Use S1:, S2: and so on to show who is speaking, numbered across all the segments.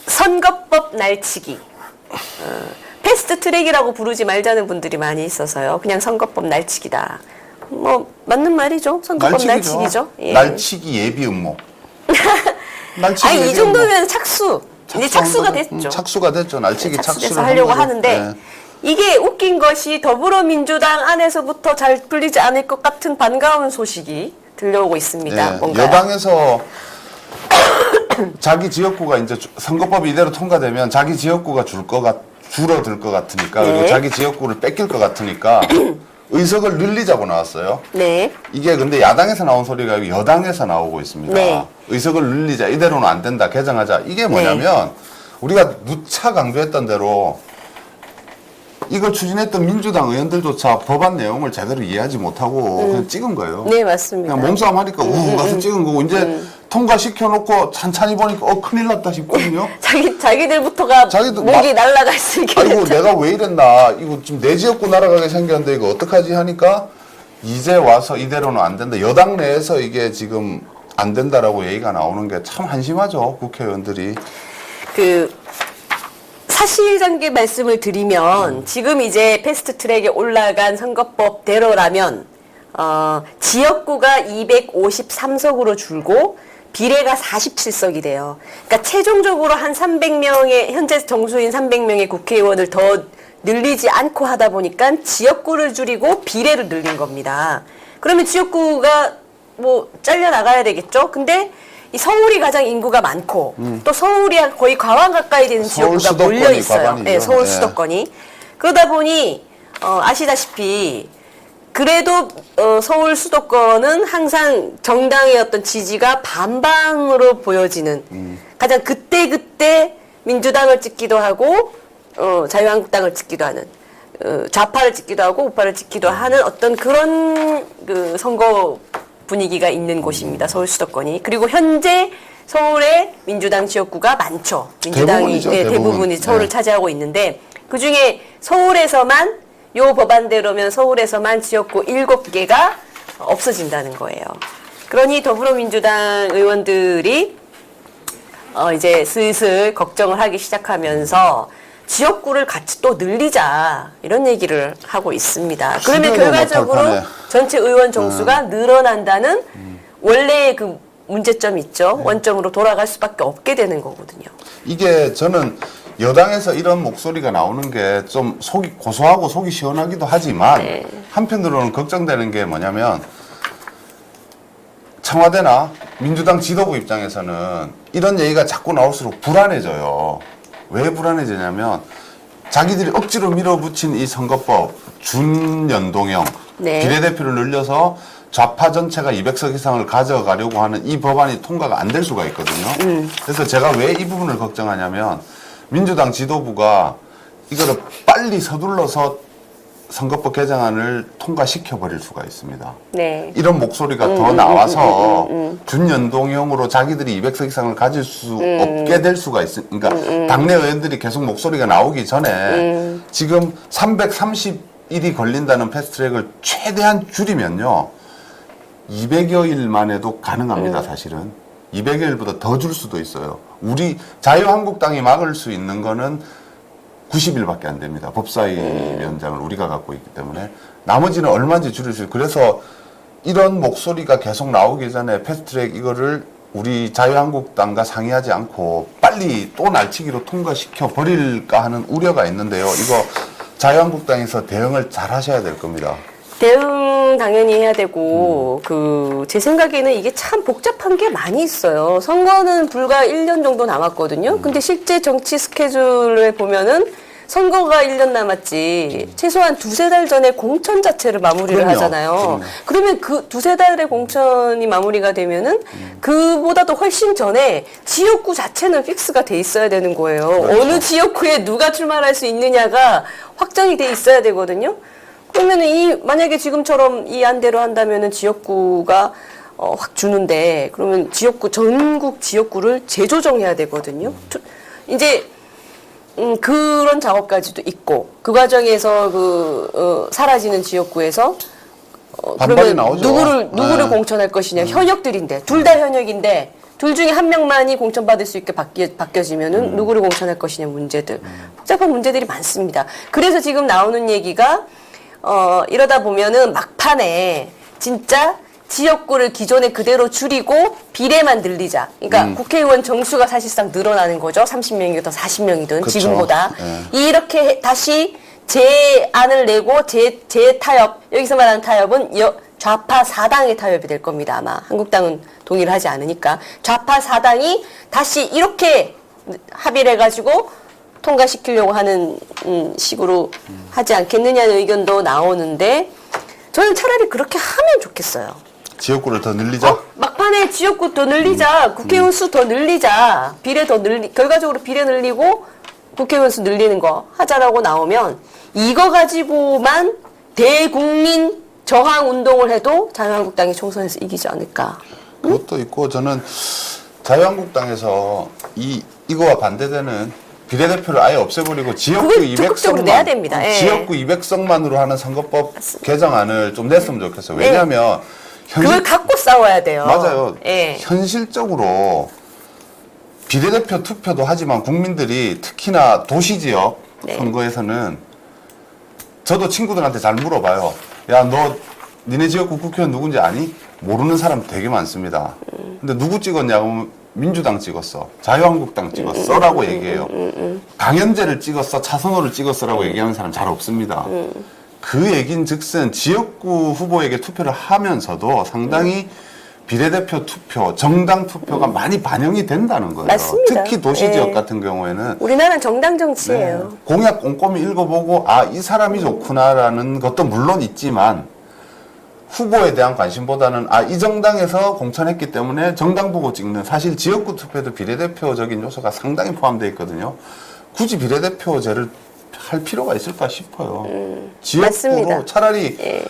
S1: 선거법 날치기. 패스트 트랙이라고 부르지 말자는 분들이 많이 있어서요. 그냥 선거법 날치기다. 뭐 맞는 말이죠. 선거법 날치기죠. 예.
S2: 날치기 예비 음모. 날치기
S1: 아니
S2: 예비
S1: 이 정도면 착수. 이제 착수가
S2: 거죠.
S1: 됐죠.
S2: 착수가 됐죠. 날치기 착수를
S1: 하려고
S2: 한 거죠.
S1: 하는데
S2: 네.
S1: 이게 웃긴 것이 더불어민주당 안에서부터 잘 풀리지 않을 것 같은 반가운 소식이 들려오고 있습니다.
S2: 네.
S1: 뭔가요?
S2: 여당에서 자기 지역구가 이제 선거법이 이대로 통과되면 자기 지역구가 줄어들 것 같으니까
S1: 네.
S2: 그리고 자기 지역구를 뺏길 것 같으니까 의석을 늘리자고 나왔어요.
S1: 네.
S2: 이게 근데 야당에서 나온 소리가 아니고 여당에서 나오고 있습니다.
S1: 네.
S2: 의석을 늘리자, 이대로는 안 된다, 개정하자. 이게 뭐냐면 우리가 누차 강조했던 대로 이걸 추진했던 민주당 의원들조차 법안 내용을 제대로 이해하지 못하고 그냥 찍은 거예요.
S1: 네, 맞습니다.
S2: 그냥 몸싸움 하니까 우후 가서 찍은 거고 이제 통과시켜놓고 찬찬히 보니까 큰일 났다 싶거든요.
S1: 자기들부터가
S2: 자기들
S1: 목이 날아갈 수 있게
S2: 아이고
S1: 됐죠.
S2: 내가 왜 이랬나, 이거 지금 내 지역구 날아가게 생겼는데 이거 어떡하지 하니까 이제 와서 이대로는 안 된다. 여당 내에서 이게 지금 안 된다라고 얘기가 나오는 게 참 한심하죠, 국회의원들이.
S1: 사실관계 말씀을 드리면 지금 이제 패스트트랙에 올라간 선거법대로라면 지역구가 253석으로 줄고 비례가 47석이 돼요. 그러니까 최종적으로 한 300명의 현재 정수인 300명의 국회의원을 더 늘리지 않고 하다 보니까 지역구를 줄이고 비례를 늘린 겁니다. 그러면 지역구가 뭐 잘려 나가야 되겠죠? 근데 이 서울이 가장 인구가 많고 또 서울이 거의 과반 가까이 되는 지역구가 몰려 있어요. 네, 서울 수도권이. 그러다 보니 아시다시피 그래도 서울 수도권은 항상 정당의 어떤 지지가 반반으로 보여지는 가장 그때 민주당을 찍기도 하고 자유한국당을 찍기도 하는 좌파를 찍기도 하고 우파를 찍기도 하는 어떤 그런 그 선거 분위기가 있는 곳입니다. 서울 수도권이. 그리고 현재 서울의 민주당 지역구가 많죠. 민주당이 대부분이 서울을 차지하고 있는데 그중에 서울에서만 요 법안대로면 서울에서만 지역구 7개가 없어진다는 거예요. 그러니 더불어민주당 의원들이 이제 슬슬 걱정을 하기 시작하면서 지역구를 같이 또 늘리자 이런 얘기를 하고 있습니다. 그러면 결과적으로 전체 의원 정수가 늘어난다는 원래의 그 문제점이 있죠. 원점으로 돌아갈 수밖에 없게 되는 거거든요.
S2: 이게 저는 여당에서 이런 목소리가 나오는 게 좀 속이 고소하고 속이 시원하기도 하지만 한편으로는 걱정되는 게 뭐냐면 청와대나 민주당 지도부 입장에서는 이런 얘기가 자꾸 나올수록 불안해져요. 왜 불안해지냐면 자기들이 억지로 밀어붙인 이 선거법 준연동형 비례대표를 늘려서 좌파 전체가 200석 이상을 가져가려고 하는 이 법안이 통과가 안 될 수가 있거든요. 그래서 제가 왜 이 부분을 걱정하냐면 민주당 지도부가 이거를 빨리 서둘러서 선거법 개정안을 통과시켜 버릴 수가 있습니다.
S1: 네.
S2: 이런 목소리가 더 나와서 준연동형으로 자기들이 200석 이상을 가질 수 없게 될 수가 있으니까 당내 의원들이 계속 목소리가 나오기 전에 지금 330일이 걸린다는 패스트트랙을 최대한 줄이면요 200여일만 해도 가능합니다. 사실은 200여일보다 더 줄 수도 있어요. 우리 자유한국당이 막을 수 있는 거는 90일밖에 안 됩니다. 법사위원장을 우리가 갖고 있기 때문에 나머지는 얼마인지 줄일 수 있어요. 그래서 이런 목소리가 계속 나오기 전에 패스트트랙 이거를 우리 자유한국당과 상의하지 않고 빨리 또 날치기로 통과시켜 버릴까 하는 우려가 있는데요. 이거 자유한국당에서 대응을 잘 하셔야 될 겁니다.
S1: 대응 당연히 해야 되고 제 생각에는 이게 참 복잡한 게 많이 있어요. 선거는 불과 1년 정도 남았거든요. 근데 실제 정치 스케줄을 보면은 선거가 1년 남았지 최소한 2-3달 전에 공천 자체를 마무리를 하잖아요. 그러면 그 2-3달의 공천이 마무리가 되면은 그보다도 훨씬 전에 지역구 자체는 픽스가 돼 있어야 되는 거예요. 어느 지역구에 누가 출마할 수 있느냐가 확정이 돼 있어야 되거든요. 그러면은 만약에 지금처럼 이 안대로 한다면은 지역구가 확 주는데 그러면 전국 지역구를 재조정해야 되거든요. 이제 그런 작업까지도 있고 그 과정에서 사라지는 지역구에서
S2: 반발이
S1: 그러면
S2: 나오죠.
S1: 누구를 공천할 것이냐 현역들인데 둘 다 현역인데 둘 중에 한 명만이 공천받을 수 있게 바뀌어지면은 누구를 공천할 것이냐 문제들. 복잡한 문제들이 많습니다. 그래서 지금 나오는 얘기가 이러다 보면은 막판에 진짜 지역구를 기존에 그대로 줄이고 비례만 늘리자. 그러니까 국회의원 정수가 사실상 늘어나는 거죠. 30명이든 40명이든
S2: 그쵸.
S1: 지금보다.
S2: 예.
S1: 이렇게 다시 제안을 내고 재타협, 여기서 말하는 타협은 좌파 4당의 타협이 될 겁니다. 아마 한국당은 동의를 하지 않으니까. 좌파 4당이 다시 이렇게 합의를 해가지고 통과시키려고 하는 식으로 하지 않겠느냐는 의견도 나오는데 저는 차라리 그렇게 하면 좋겠어요.
S2: 지역구를 더 늘리자.
S1: 막판에 지역구 더 늘리자, 국회의원 수 더 늘리자, 비례 더 결과적으로 비례 늘리고 국회의원 수 늘리는 거 하자라고 나오면 이거 가지고만 대국민 저항 운동을 해도 자유한국당이 총선에서 이기지 않을까.
S2: 그것도 있고 저는 자유한국당에서 이거와 반대되는 비례대표를 아예 없애버리고 지역구
S1: 그걸 적극적으로 내야
S2: 200석만
S1: 됩니다. 예.
S2: 지역구 200석만으로 하는 선거법 개정안을 좀 냈으면 좋겠어요. 왜냐하면
S1: 그걸 갖고 싸워야 돼요.
S2: 맞아요.
S1: 예.
S2: 현실적으로 비례대표 투표도 하지만 국민들이 특히나 도시지역
S1: 네.
S2: 선거에서는 저도 친구들한테 잘 물어봐요. 야, 너 니네 지역구 국회의원 누군지 아니? 모르는 사람 되게 많습니다. 근데 누구 찍었냐고 민주당 찍었어. 자유한국당 찍었어. 라고 얘기해요. 강현재를 찍었어. 차선호를 찍었어라고 얘기하는 사람 잘 없습니다. 그 얘긴 즉슨 지역구 후보에게 투표를 하면서도 상당히 비례대표 투표, 정당 투표가 많이 반영이 된다는 거예요.
S1: 맞습니다.
S2: 특히 도시지역
S1: 예.
S2: 같은 경우에는
S1: 우리나라는 정당 정치예요.
S2: 네. 공약 꼼꼼히 읽어보고 이 사람이 좋구나라는 것도 물론 있지만 후보에 대한 관심보다는 이 정당에서 공천했기 때문에 정당 보고 찍는 사실 지역구 투표도 비례대표적인 요소가 상당히 포함되어 있거든요. 굳이 비례대표제를 할 필요가 있을까 싶어요. 지역구로
S1: 맞습니다.
S2: 차라리
S1: 예.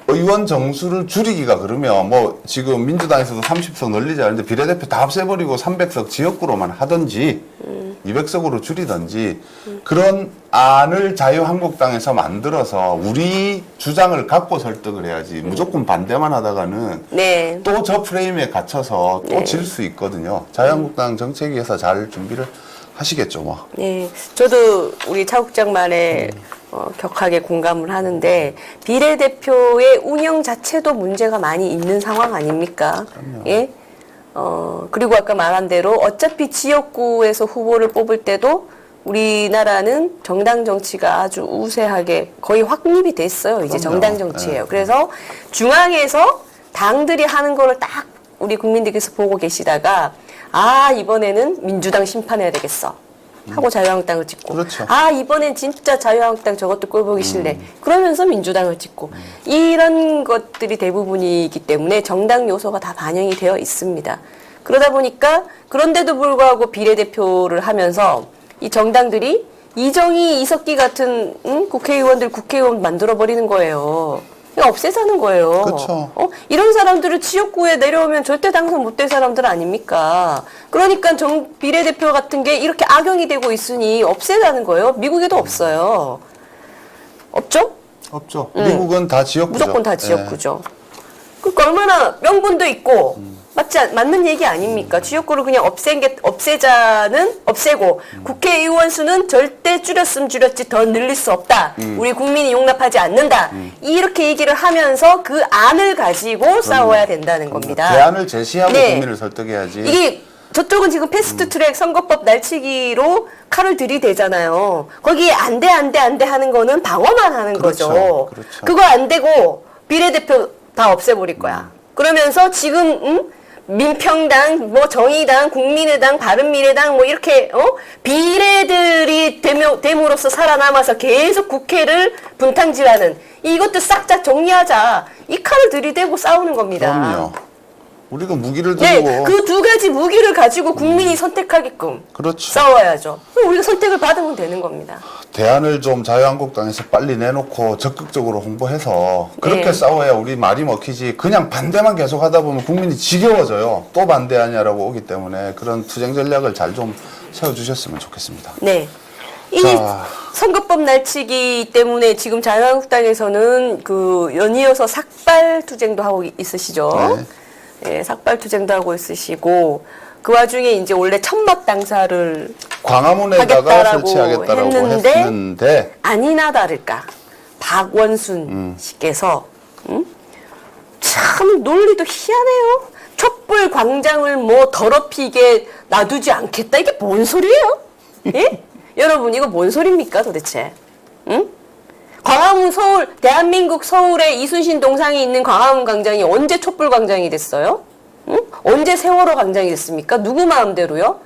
S2: 의원 정수를 줄이기가 그러면 뭐 지금 민주당에서도 30석 늘리지 않는데 비례대표 다 없애버리고 300석 지역구로만 하든지 200석으로 줄이든지 그런 안을 자유한국당에서 만들어서 우리 주장을 갖고 설득을 해야지 무조건 반대만 하다가는
S1: 네.
S2: 또 저 프레임에 갇혀서 또
S1: 네.
S2: 질 수 있거든요. 자유한국당 정책위에서 잘 준비를 하시겠죠, 뭐.
S1: 네, 저도 우리 차 국장 말에 격하게 공감을 하는데 비례대표의 운영 자체도 문제가 많이 있는 상황 아닙니까?
S2: 그럼요.
S1: 예. 그리고 아까 말한 대로 어차피 지역구에서 후보를 뽑을 때도 우리나라는 정당 정치가 아주 우세하게 거의 확립이 됐어요. 이제
S2: 그럼요.
S1: 정당 정치예요.
S2: 네.
S1: 그래서 중앙에서 당들이 하는 거를 딱 우리 국민들께서 보고 계시다가 이번에는 민주당 심판해야 되겠어 하고 자유한국당을 찍고
S2: 그렇죠.
S1: 이번엔 진짜 자유한국당 저것도 꼴보기 싫네 그러면서 민주당을 찍고 이런 것들이 대부분이기 때문에 정당 요소가 다 반영이 되어 있습니다. 그러다 보니까 그런데도 불구하고 비례대표를 하면서 이 정당들이 이정희, 이석기 같은 국회의원들 국회의원 만들어버리는 거예요. 그냥 없애자는 거예요.
S2: 그쵸.
S1: 이런 사람들을 지역구에 내려오면 절대 당선 못 될 사람들 아닙니까? 그러니까 비례대표 같은 게 이렇게 악용이 되고 있으니 없애자는 거예요. 미국에도 없어요. 없죠?
S2: 없죠. 미국은 다 지역구죠.
S1: 무조건 다 지역구죠. 그러니까 얼마나 명분도 있고 맞는 얘기 아닙니까? 지역구를 그냥 없애자는 없애고 국회의원 수는 절대 줄였으면 줄였지 더 늘릴 수 없다. 우리 국민이 용납하지 않는다. 이렇게 얘기를 하면서 그 안을 가지고 싸워야 된다는 겁니다.
S2: 대안을 제시하고
S1: 네.
S2: 국민을 설득해야지.
S1: 이게 저쪽은 지금 패스트트랙 선거법 날치기로 칼을 들이대잖아요. 거기에 안 돼 하는 거는 방어만 하는
S2: 그렇죠.
S1: 거죠.
S2: 그렇죠.
S1: 그거 안 되고 비례대표 다 없애버릴 거야. 그러면서 지금 민평당, 정의당, 국민의당, 바른미래당 이렇게 비례들이 됨으로써 살아남아서 계속 국회를 분탕질하는 이것도 싹 다 정리하자. 이 칼을 들이대고 싸우는 겁니다.
S2: 그럼요. 우리가 무기를
S1: 네,
S2: 들고
S1: 그 두 가지 무기를 가지고 국민이 선택하게끔
S2: 그렇죠.
S1: 싸워야죠. 그럼 우리가 선택을 받으면 되는 겁니다.
S2: 대안을 좀 자유한국당에서 빨리 내놓고 적극적으로 홍보해서 그렇게
S1: 네.
S2: 싸워야 우리 말이 먹히지 그냥 반대만 계속 하다 보면 국민이 지겨워져요. 또 반대하냐라고 오기 때문에 그런 투쟁 전략을 잘 좀 세워주셨으면 좋겠습니다.
S1: 네. 이
S2: 자.
S1: 선거법 날치기 때문에 지금 자유한국당에서는 연이어서 삭발 투쟁도 하고 있으시죠.
S2: 네.
S1: 예, 삭발 투쟁도 하고 있으시고 그 와중에 이제 원래 천막 당사를
S2: 광화문에다가
S1: 하겠다라고
S2: 설치하겠다라고 했는데
S1: 아니나 다를까 박원순 씨께서 참 논리도 희한해요. 촛불 광장을 뭐 더럽히게 놔두지 않겠다. 이게 뭔 소리예요? 예? 여러분 이거 뭔 소리입니까 도대체? 응? 광화문 서울 대한민국 서울에 이순신 동상이 있는 광화문 광장이 언제 촛불 광장이 됐어요? 응? 언제 세월호 광장이 됐습니까? 누구 마음대로요?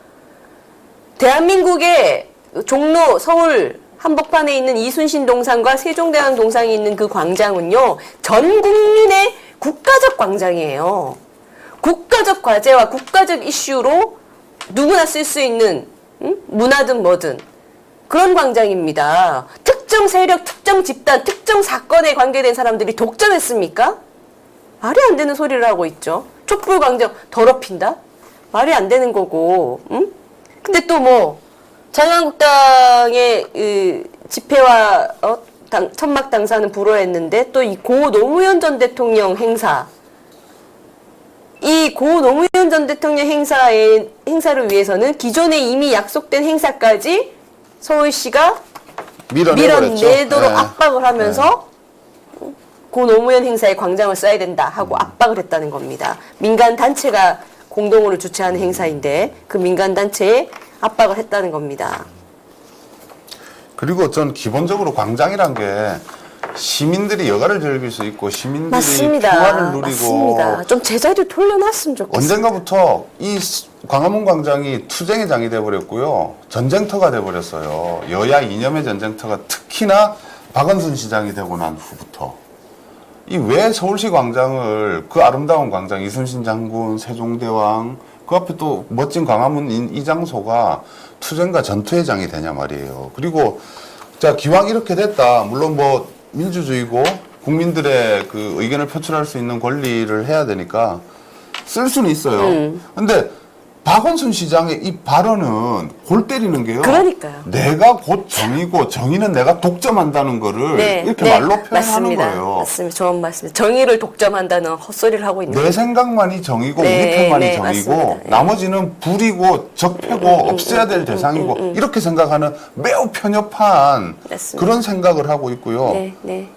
S1: 대한민국의 종로 서울 한복판에 있는 이순신 동상과 세종대왕 동상이 있는 그 광장은요, 전 국민의 국가적 광장이에요. 국가적 과제와 국가적 이슈로 누구나 쓸 수 있는 문화든 뭐든 그런 광장입니다. 특정 세력, 특정 집단, 특정 사건에 관계된 사람들이 독점했습니까? 말이 안 되는 소리를 하고 있죠. 촛불 광장 더럽힌다? 말이 안 되는 거고. 근데 또 뭐 자유한국당의 집회와 천막 당사는 불허했는데 또 이 고 노무현 전 대통령 행사, 이 고 노무현 전 대통령 행사를 위해서는 기존에 이미 약속된 행사까지 서울시가 밀어내도록
S2: 네.
S1: 압박을 하면서 고 노무현 행사에 광장을 써야 된다 하고 압박을 했다는 겁니다. 민간 단체가 공동으로 주최하는 행사인데 그 민간 단체에 압박을 했다는 겁니다.
S2: 그리고 전 기본적으로 광장이란 게 시민들이 여가를 즐길 수 있고 시민들이
S1: 맞습니다.
S2: 평화를 누리고
S1: 맞습니다. 좀 제자리를 돌려놨으면 좋겠어요.
S2: 언젠가부터 이 광화문 광장이 투쟁의 장이 돼버렸고요. 전쟁터가 돼버렸어요. 여야 이념의 전쟁터가 특히나 박원순 시장이 되고 난 후부터. 이 왜 서울시 광장을 그 아름다운 광장 이순신 장군, 세종대왕 그 앞에 또 멋진 광화문 이 장소가 투쟁과 전투의 장이 되냐 말이에요. 그리고 자 기왕 이렇게 됐다. 물론 뭐 민주주의고 국민들의 그 의견을 표출할 수 있는 권리를 해야 되니까 쓸 수는 있어요. 근데 박원순 시장의 이 발언은 골 때리는 게요.
S1: 그러니까요.
S2: 내가 곧 정의고 정의는 내가 독점한다는 거를 이렇게 말로 표현하는
S1: 맞습니다.
S2: 거예요.
S1: 맞습니다. 좋은 말씀입니다. 정의를 독점한다는 헛소리를 하고 있는
S2: 내 생각만이 정의고
S1: 네,
S2: 우리 편만이
S1: 네,
S2: 정의고
S1: 맞습니다. 네.
S2: 나머지는 불이고 적폐고 없애야 될 대상이고 이렇게 생각하는 매우 편협한
S1: 맞습니다.
S2: 그런 생각을 하고 있고요.
S1: 네, 네.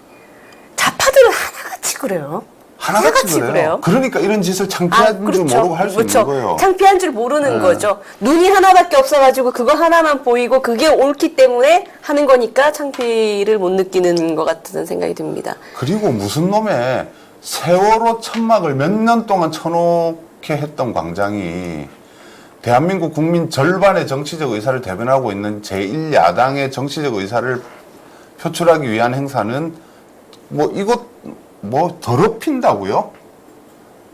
S1: 좌파들은 하나같이 그래요.
S2: 하나같이 그래요. 그러니까 이런 짓을 창피한 줄 모르고 할 수 있는 거예요.
S1: 창피한 줄 모르는 거죠. 눈이 하나밖에 없어가지고 그거 하나만 보이고 그게 옳기 때문에 하는 거니까 창피를 못 느끼는 것 같은 생각이 듭니다.
S2: 그리고 무슨 놈의 세월호 천막을 몇 년 동안 쳐놓게 했던 광장이 대한민국 국민 절반의 정치적 의사를 대변하고 있는 제1야당의 정치적 의사를 표출하기 위한 행사는 뭐 이것 뭐 더럽힌다고요?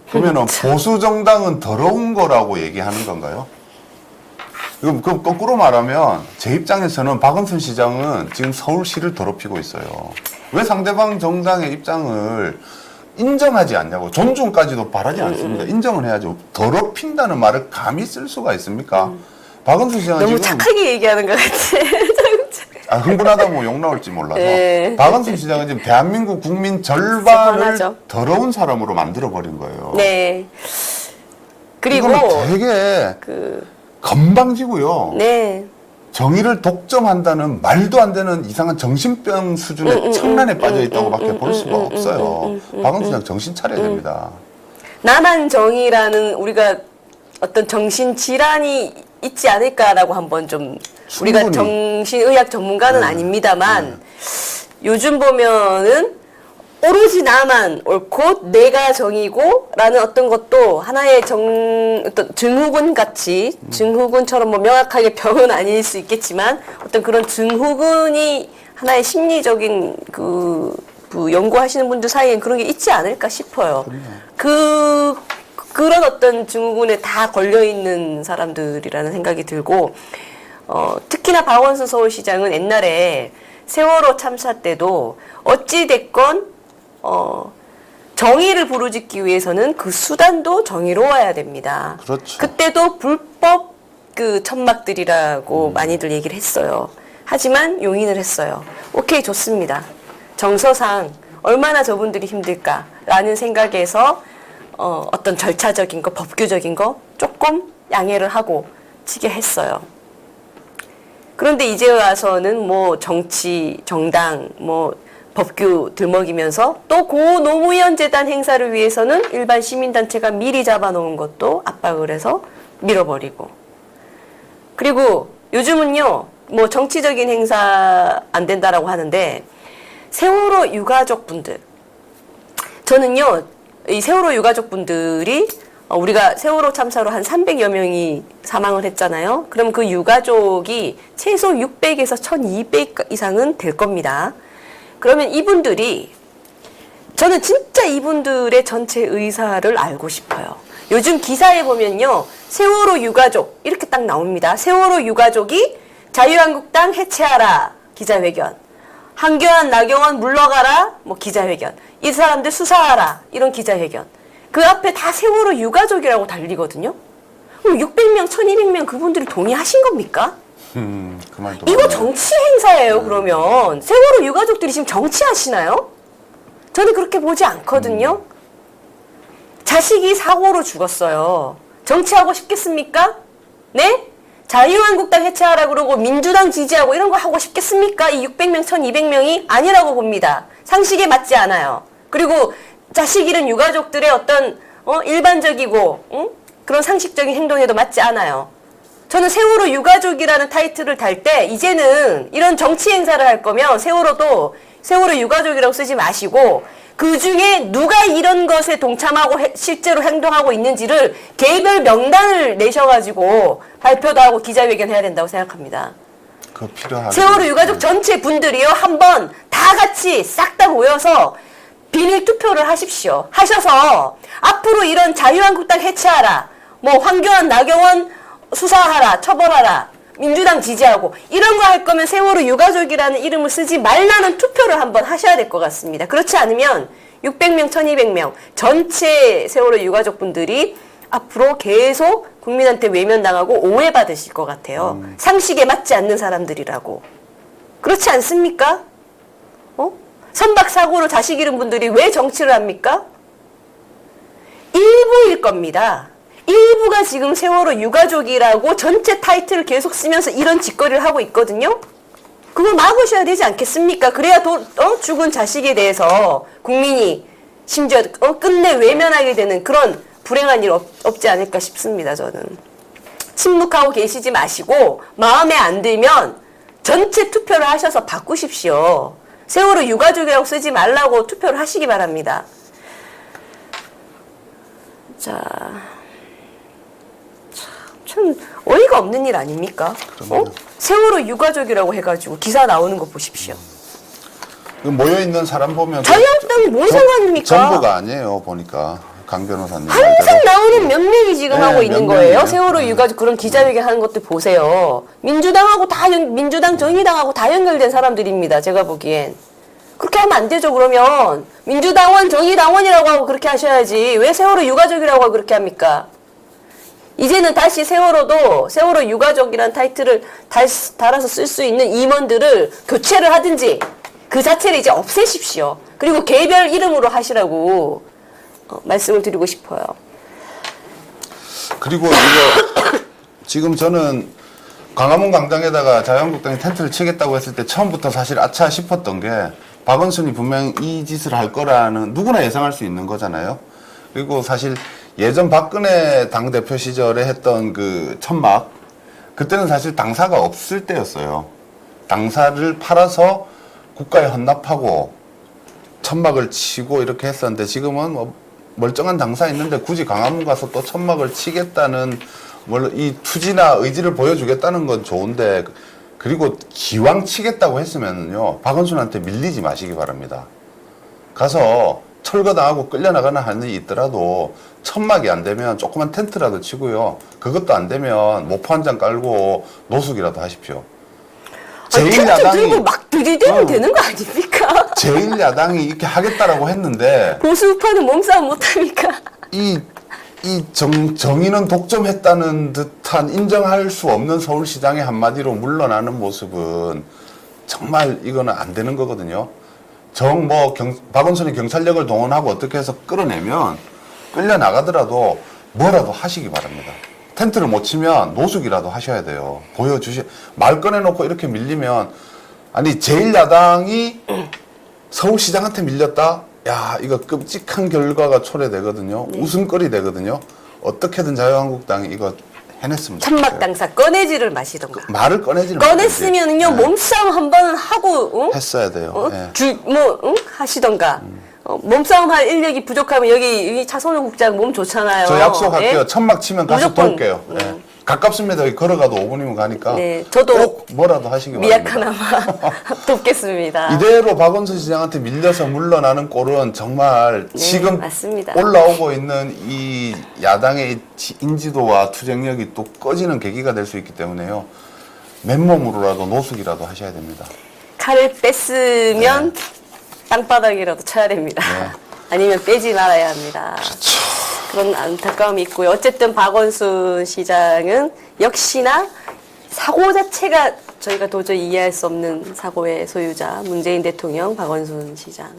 S2: 그러면은 보수 정당은 더러운 거라고 얘기하는 건가요? 그럼 거꾸로 말하면 제 입장에서는 박원순 시장은 지금 서울시를 더럽히고 있어요. 왜 상대방 정당의 입장을 인정하지 않냐고 존중까지도 바라지 않습니다. 인정을 해야죠. 더럽힌다는 말을 감히 쓸 수가 있습니까? 박원순 시장은
S1: 너무
S2: 지금
S1: 착하게 얘기하는 것 같아.
S2: 흥분하다 뭐 욕 나올지 몰라서
S1: 네.
S2: 박원순 시장은 지금 대한민국 국민 절반을
S1: 화나죠.
S2: 더러운 사람으로 만들어버린 거예요.
S1: 네. 그리고
S2: 이거는 되게 건방지고요.
S1: 네.
S2: 정의를 독점한다는 말도 안 되는 이상한 정신병 수준의 청란에 빠져 있다고밖에 볼 수가 없어요. 박원순 시장 정신 차려야 됩니다.
S1: 나만 정의라는 우리가 어떤 정신 질환이 있지 않을까라고 한번 좀 우리가
S2: 충분히.
S1: 정신의학 전문가는 아닙니다만 요즘 보면은 오로지 나만 옳고 내가 정이고 라는 어떤 것도 하나의 어떤 증후군 같이 증후군처럼 뭐 명확하게 병은 아닐 수 있겠지만 어떤 그런 증후군이 하나의 심리적인 연구하시는 분들 사이엔 그런 게 있지 않을까 싶어요. 그런 어떤 증후군에 다 걸려있는 사람들이라는 생각이 들고, 특히나 박원순 서울시장은 옛날에 세월호 참사 때도 어찌됐건, 정의를 부르짖기 위해서는 그 수단도 정의로워야 됩니다.
S2: 그렇죠.
S1: 그때도 불법 천막들이라고 많이들 얘기를 했어요. 하지만 용인을 했어요. 오케이, 좋습니다. 정서상 얼마나 저분들이 힘들까라는 생각에서 어떤 절차적인 거, 법규적인 거 조금 양해를 하고 치게 했어요. 그런데 이제 와서는 뭐 정치, 정당, 뭐 법규 들먹이면서 또 고 노무현 재단 행사를 위해서는 일반 시민단체가 미리 잡아놓은 것도 압박을 해서 밀어버리고. 그리고 요즘은요, 뭐 정치적인 행사 안 된다라고 하는데 세월호 유가족분들, 저는요, 이 세월호 유가족분들이 우리가 세월호 참사로 한 300여 명이 사망을 했잖아요. 그럼 그 유가족이 최소 600에서 1200 이상은 될 겁니다. 그러면 이분들이, 저는 진짜 이분들의 전체 의사를 알고 싶어요. 요즘 기사에 보면요, 세월호 유가족 이렇게 딱 나옵니다. 세월호 유가족이 자유한국당 해체하라 기자회견, 한교안 나경원 물러가라 뭐 기자회견, 이 사람들 수사하라 이런 기자회견. 그 앞에 다 세월호 유가족이라고 달리거든요. 그럼 600명, 1200명 그분들이 동의하신 겁니까?
S2: 그 말도
S1: 이거
S2: 맞네.
S1: 정치 행사예요. 그러면 세월호 유가족들이 지금 정치하시나요? 저는 그렇게 보지 않거든요. 자식이 사고로 죽었어요. 정치하고 싶겠습니까? 네? 자유한국당 해체하라 그러고 민주당 지지하고 이런 거 하고 싶겠습니까? 이 600명, 1200명이 아니라고 봅니다. 상식에 맞지 않아요. 그리고 자식 잃은 유가족들의 어떤 일반적이고 그런 상식적인 행동에도 맞지 않아요. 저는 세월호 유가족이라는 타이틀을 달 때 이제는 이런 정치 행사를 할 거면 세월호도 세월호 유가족이라고 쓰지 마시고 그 중에 누가 이런 것에 동참하고 실제로 행동하고 있는지를 개별 명단을 내셔가지고 발표도 하고 기자회견 해야 된다고 생각합니다.
S2: 그거 필요하죠.
S1: 세월호 유가족 전체 분들이요, 한번 다 같이 싹 다 모여서 비밀 투표를 하십시오. 하셔서 앞으로 이런 자유한국당 해체하라, 뭐 황교안, 나경원 수사하라, 처벌하라, 민주당 지지하고 이런 거 할 거면 세월호 유가족이라는 이름을 쓰지 말라는 투표를 한번 하셔야 될 것 같습니다. 그렇지 않으면 600명, 1200명 전체 세월호 유가족 분들이 앞으로 계속 국민한테 외면당하고 오해받으실 것 같아요. 상식에 맞지 않는 사람들이라고. 그렇지 않습니까? 선박사고로 자식 잃은 분들이 왜 정치를 합니까? 일부일 겁니다. 일부가 지금 세월호 유가족이라고 전체 타이틀을 계속 쓰면서 이런 짓거리를 하고 있거든요. 그걸 막으셔야 되지 않겠습니까? 그래야 죽은 자식에 대해서 국민이 심지어 끝내 외면하게 되는 그런 불행한 일 없지 않을까 싶습니다. 저는. 침묵하고 계시지 마시고 마음에 안 들면 전체 투표를 하셔서 바꾸십시오. 세월호 유가족이라고 쓰지 말라고 투표를 하시기 바랍니다. 자, 참 어이가 없는 일 아닙니까? 세월호 유가족이라고 해가지고 기사 나오는 거 보십시오.
S2: 모여있는 사람 보면
S1: 자유한국당이 뭔 상관입니까?
S2: 전부가 아니에요. 보니까 강 변호사님
S1: 항상
S2: 말대로.
S1: 나오는 몇 명이 지금
S2: 네,
S1: 하고 있는
S2: 몇
S1: 거예요.
S2: 명이에요.
S1: 세월호 유가족 그런 기자회견 하는 것들 보세요. 민주당하고 민주당 정의당하고 다 연결된 사람들입니다. 제가 보기엔. 그렇게 하면 안 되죠. 그러면 민주당원 정의당원이라고 하고 그렇게 하셔야지. 왜 세월호 유가족이라고 하고 그렇게 합니까? 이제는 다시 세월호도 세월호 유가족이라는 타이틀을 달아서 쓸 수 있는 임원들을 교체를 하든지 그 자체를 이제 없애십시오. 그리고 개별 이름으로 하시라고 말씀을 드리고 싶어요.
S2: 그리고 이거 지금 저는 광화문 광장에다가 자유한국당이 텐트를 치겠다고 했을 때 처음부터 사실 아차 싶었던 게 박원순이 분명히 이 짓을 할 거라는 누구나 예상할 수 있는 거잖아요. 그리고 사실 예전 박근혜 당대표 시절에 했던 그 천막, 그때는 사실 당사가 없을 때였어요. 당사를 팔아서 국가에 헌납하고 천막을 치고 이렇게 했었는데 지금은 뭐 멀쩡한 당사 있는데 굳이 광화문 가서 또 천막을 치겠다는 물론 이 투지나 의지를 보여주겠다는 건 좋은데, 그리고 기왕 치겠다고 했으면요 박원순한테 밀리지 마시기 바랍니다. 가서 철거당하고 끌려나가는 한이 있더라도 천막이 안 되면 조그만 텐트라도 치고요. 그것도 안 되면 모포 한 장 깔고 노숙이라도 하십시오.
S1: 텐트 들고 막 들이대면 되는 거 아닙니까?
S2: 제1야당이 이렇게 하겠다라고 했는데
S1: 보수파는 몸싸움 못합니까?
S2: 정의는 독점했다는 듯한 인정할 수 없는 서울시장의 한마디로 물러나는 모습은 정말 이거는 안 되는 거거든요. 박원순이 경찰력을 동원하고 어떻게 해서 끌어내면 끌려나가더라도 뭐라도 하시기 바랍니다. 텐트를 못 치면 노숙이라도 하셔야 돼요. 말 꺼내놓고 이렇게 밀리면, 아니, 제1야당이 서울시장한테 밀렸다? 야, 이거 끔찍한 결과가 초래되거든요. 웃음거리 되거든요. 어떻게든 자유한국당이 이거 해냈습니다.
S1: 천막 당사 꺼내지를 마시던가.
S2: 말을 꺼내지를
S1: 꺼냈으면요,
S2: 네.
S1: 몸싸움 한 번은 하고, 응?
S2: 했어야 돼요. 예.
S1: 응? 하시던가. 몸싸움 할 인력이 부족하면 여기 차선우 국장 몸 좋잖아요.
S2: 저 약속할게요.
S1: 예?
S2: 천막 치면 가서
S1: 무조건.
S2: 돌게요. 예. 가깝습니다. 여기 걸어가도 5분이면 가니까.
S1: 네, 저도
S2: 꼭 뭐라도 하시기 바랍니다.
S1: 미약하나마 돕겠습니다.
S2: 이대로 박원순 시장한테 밀려서 물러나는 꼴은 정말
S1: 네,
S2: 지금
S1: 맞습니다.
S2: 올라오고 있는 이 야당의 인지도와 투쟁력이 또 꺼지는 계기가 될 수 있기 때문에요. 맨몸으로라도 노숙이라도 하셔야 됩니다.
S1: 칼을 뺐으면 땅바닥이라도 쳐야 됩니다.
S2: 네.
S1: 아니면 빼지 말아야 합니다. 그런 안타까움이 있고요. 어쨌든 박원순 시장은 역시나 사고 자체가 저희가 도저히 이해할 수 없는 사고의 소유자 문재인 대통령, 박원순 시장.